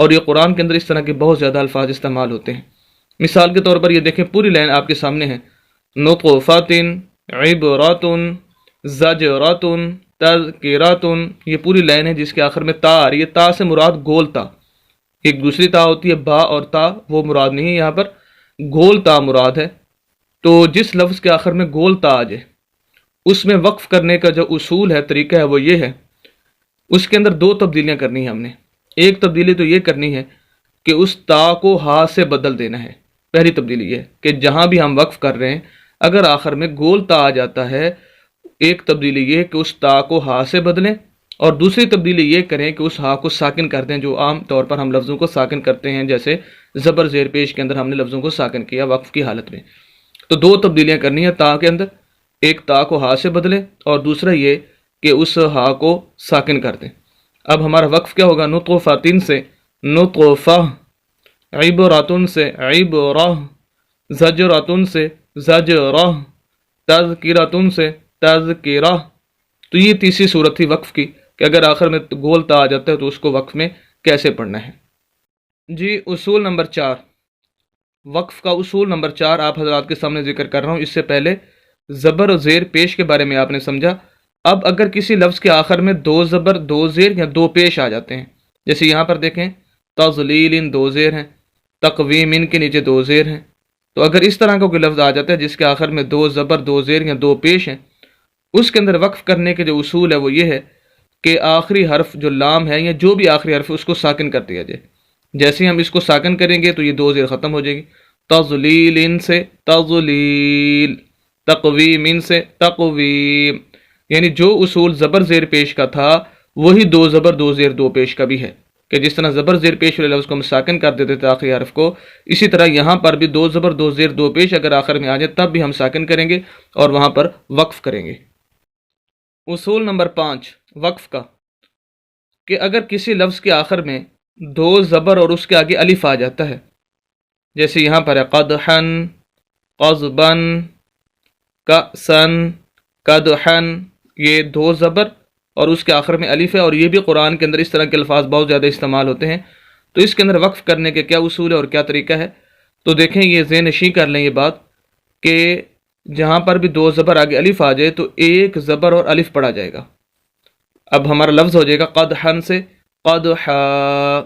اور یہ قرآن کے اندر اس طرح کے بہت زیادہ الفاظ استعمال ہوتے ہیں۔ مثال کے طور پر یہ دیکھیں، پوری لائن آپ کے سامنے ہے، نطفۃ، عبرۃ، زجرۃ، تذکرۃ، یہ پوری لائن ہے جس کے آخر میں تا آ رہی ہے۔ تا سے مراد گول تا، ایک دوسری تا ہوتی ہے با اور تا، وہ مراد نہیں ہے، یہاں پر گول تا مراد ہے۔ تو جس لفظ کے آخر میں گول تا آ جائے اس میں وقف کرنے کا جو اصول ہے، طریقہ ہے، وہ یہ ہے، اس کے اندر دو تبدیلیاں کرنی ہیں ہم نے۔ ایک تبدیلی تو یہ کرنی ہے کہ اس تا کو ہا سے بدل دینا ہے۔ پہلی تبدیلی یہ ہے کہ جہاں بھی ہم وقف کر رہے ہیں اگر آخر میں گول تا آ جاتا ہے، ایک تبدیلی یہ کہ اس تا کو ہا سے بدلیں، اور دوسری تبدیلی یہ کریں کہ اس ہا کو ساکن کر دیں، جو عام طور پر ہم لفظوں کو ساکن کرتے ہیں، جیسے زبر زیر پیش کے اندر ہم نے لفظوں کو ساکن کیا وقف کی حالت میں۔ تو دو تبدیلیاں کرنی ہیں تا کے اندر، ایک تا کو ہا سے بدلیں اور دوسرا یہ کہ اس ہا کو ساکن کر دیں۔ اب ہمارا وقف کیا ہوگا؟ نطفۃ سے نطفہ، عبرۃ سے عبرہ، زجرۃ سے زجرہ، تذکرۃ سے تذکرہ۔ تو یہ تیسری صورت تھی وقف کی کہ اگر آخر میں گول تا آ جاتا ہے تو اس کو وقف میں کیسے پڑھنا ہے۔ جی، اصول نمبر 4، وقف کا اصول نمبر 4 آپ حضرات کے سامنے ذکر کر رہا ہوں۔ اس سے پہلے زبر و زیر پیش کے بارے میں آپ نے سمجھا۔ اب اگر کسی لفظ کے آخر میں دو زبر، دو زیر یا دو پیش آ جاتے ہیں، جیسے یہاں پر دیکھیں تضلیل، دو زیر ہیں، تقویم کے نیچے دو زیر ہیں، تو اگر اس طرح کا کوئی لفظ آ جاتا ہے جس کے آخر میں دو زبر، دو زیر یا دو پیش ہیں، اس کے اندر وقف کرنے کے جو اصول ہے وہ یہ ہے کہ آخری حرف جو لام ہے یا جو بھی آخری حرف ہے اس کو ساکن کر دیا جائے۔ جیسے ہم اس کو ساکن کریں گے تو یہ دو زیر ختم ہو جائے گی، تضلیل سے تضلیل، تقویم سے تقویم، یعنی جو اصول زبر زیر پیش کا تھا وہی دو زبر دو زیر دو پیش کا بھی ہے، کہ جس طرح زبر زیر پیش والے لفظ کو ہم ساکن کر دیتے تھے آخری حرف کو، اسی طرح یہاں پر بھی دو زبر دو زیر دو پیش اگر آخر میں آ جائے تب بھی ہم ساکن کریں گے اور وہاں پر وقف کریں گے۔ اصول نمبر 5 وقف کا، کہ اگر کسی لفظ کے آخر میں دو زبر اور اس کے آگے الف آ جاتا ہے، جیسے یہاں پر ہے قدحن، قضبن، کأسن، قدحن، یہ دو زبر اور اس کے آخر میں الف ہے، اور یہ بھی قرآن کے اندر اس طرح کے الفاظ بہت زیادہ استعمال ہوتے ہیں۔ تو اس کے اندر وقف کرنے کے کیا اصول ہے اور کیا طریقہ ہے؟ تو دیکھیں، یہ ذہن نشین کر لیں یہ بات کہ جہاں پر بھی دو زبر آگے الف آ جائے تو ایک زبر اور الف پڑھا جائے گا۔ اب ہمارا لفظ ہو جائے گا قدحن سے قدحا،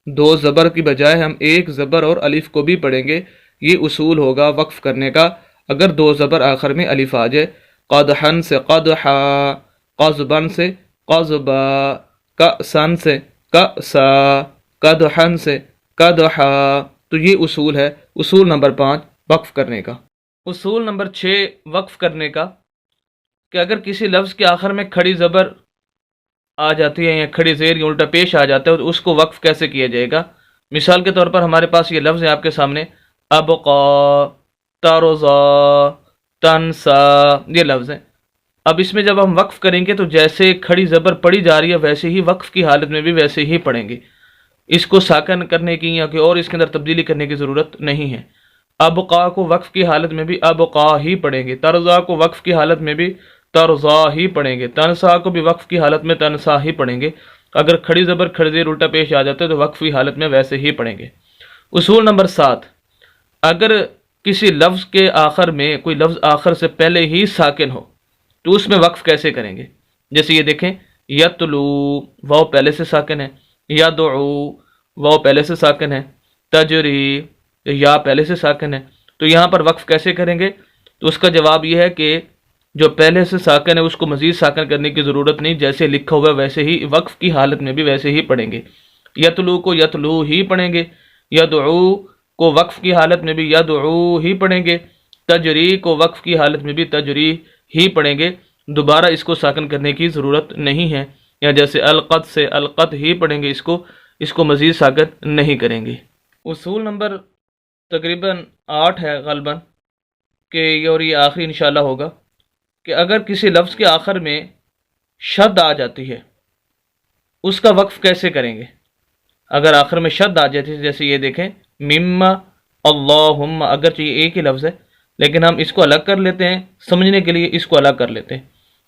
دو زبر کی بجائے ہم ایک زبر اور الف کو بھی پڑھیں گے۔ یہ اصول ہوگا وقف کرنے کا اگر دو زبر آخر میں الف آ جائے، قدحن سے قدحا، قضبن سے قضبا، کأسن سے کأسا، قدحن سے قدحا۔ تو یہ اصول ہے، اصول نمبر 5 وقف کرنے کا۔ اصول نمبر 6 وقف کرنے کا، کہ اگر کسی لفظ کے آخر میں کھڑی زبر آ جاتی ہے یا کھڑی زیر یا الٹا پیش آ جاتا ہے تو اس کو وقف کیسے کیا جائے گا؟ مثال کے طور پر ہمارے پاس یہ لفظ ہے آپ کے سامنے، ابقا، ترضا، تنسا، یہ لفظ ہیں۔ اب اس میں جب ہم وقف کریں گے تو جیسے کھڑی زبر پڑھی جا رہی ہے ویسے ہی وقف کی حالت میں بھی ویسے ہی پڑھیں گے، اس کو ساکن کرنے کی یا کہ اور اس کے اندر تبدیلی کرنے کی ضرورت نہیں ہے۔ ابقا کو وقف کی حالت میں بھی ابقا ہی پڑھیں گے، ترضا کو وقف کی حالت میں بھی ترضا ہی پڑھیں گے، تنسا کو بھی وقف کی حالت میں تنسا ہی پڑھیں گے۔ اگر کھڑی زبر کھڑی زیر الٹا پیش آ جاتا ہے تو وقف کی حالت میں ویسے ہی پڑھیں گے۔ اصول نمبر 7، اگر کسی لفظ کے آخر میں کوئی لفظ آخر سے پہلے ہی ساکن ہو تو اس میں وقف کیسے کریں گے؟ جیسے یہ دیکھیں، یتلو، واو پہلے سے ساکن ہے، یدعو، واو پہلے سے ساکن ہے، تجری، یا پہلے سے ساکن ہے۔ تو یہاں پر وقف کیسے کریں گے؟ تو اس کا جواب یہ ہے کہ جو پہلے سے ساکن ہے اس کو مزید ساکن کرنے کی ضرورت نہیں، جیسے لکھا ہوا ہے ویسے ہی وقف کی حالت میں بھی ویسے ہی پڑھیں گے۔ یتلو کو یتلو ہی پڑھیں گے، یدعو کو وقف کی حالت میں بھی یدعو ہی پڑھیں گے، تجری کو وقف کی حالت میں بھی تجری ہی پڑھیں گے، دوبارہ اس کو ساکن کرنے کی ضرورت نہیں ہے۔ یا جیسے القت سے القت ہی پڑھیں گے، اس کو مزید ساکن نہیں کریں گے۔ اصول نمبر تقریباً 8 ہے غالباً، کہ اور یہ آخری انشاءاللہ ہوگا، کہ اگر کسی لفظ کے آخر میں شد آ جاتی ہے اس کا وقف کیسے کریں گے؟ اگر آخر میں شد آ جاتی ہے، جیسے یہ دیکھیں مما، اللہم، اگرچہ یہ ایک ہی لفظ ہے لیکن ہم اس کو الگ کر لیتے ہیں، سمجھنے کے لیے اس کو الگ کر لیتے ہیں۔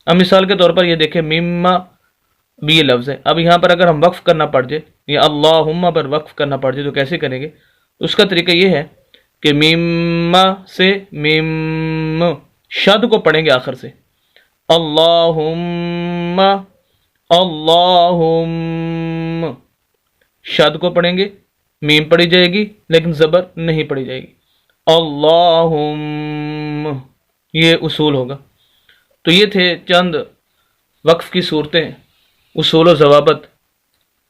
اب مثال کے طور پر یہ دیکھیں مما بھی یہ لفظ ہے۔ اب یہاں پر اگر ہم وقف کرنا پڑ جائے یا اللہم پر وقف کرنا پڑ جائے تو کیسے کریں گے؟ اس کا طریقہ یہ ہے کہ میم سے میم شد کو پڑھیں گے آخر سے، اللہم اللہم شد کو پڑھیں گے، میم پڑھی جائے گی لیکن زبر نہیں پڑھی جائے گی، اللہم، یہ اصول ہوگا۔ تو یہ تھے چند وقف کی صورتیں، اصول و ضوابط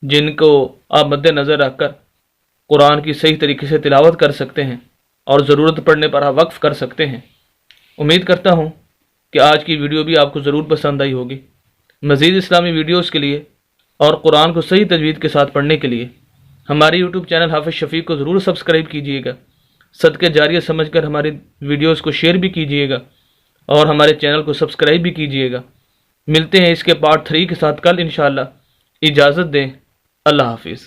جن کو آپ مد نظر رکھ کر قرآن کی صحیح طریقے سے تلاوت کر سکتے ہیں اور ضرورت پڑنے پر آپ وقف کر سکتے ہیں۔ امید کرتا ہوں کہ آج کی ویڈیو بھی آپ کو ضرور پسند آئی ہوگی۔ مزید اسلامی ویڈیوز کے لیے اور قرآن کو صحیح تجوید کے ساتھ پڑھنے کے لیے ہماری یوٹیوب چینل حافظ شفیق کو ضرور سبسکرائب کیجیے گا۔ صدقہ جاریہ سمجھ کر ہماری ویڈیوز کو شیئر بھی کیجیے گا اور ہمارے چینل کو سبسکرائب بھی کیجیے گا۔ ملتے ہیں اس کے پارٹ 3 کے ساتھ کل انشاءاللہ۔ اجازت دیں، اللہ حافظ۔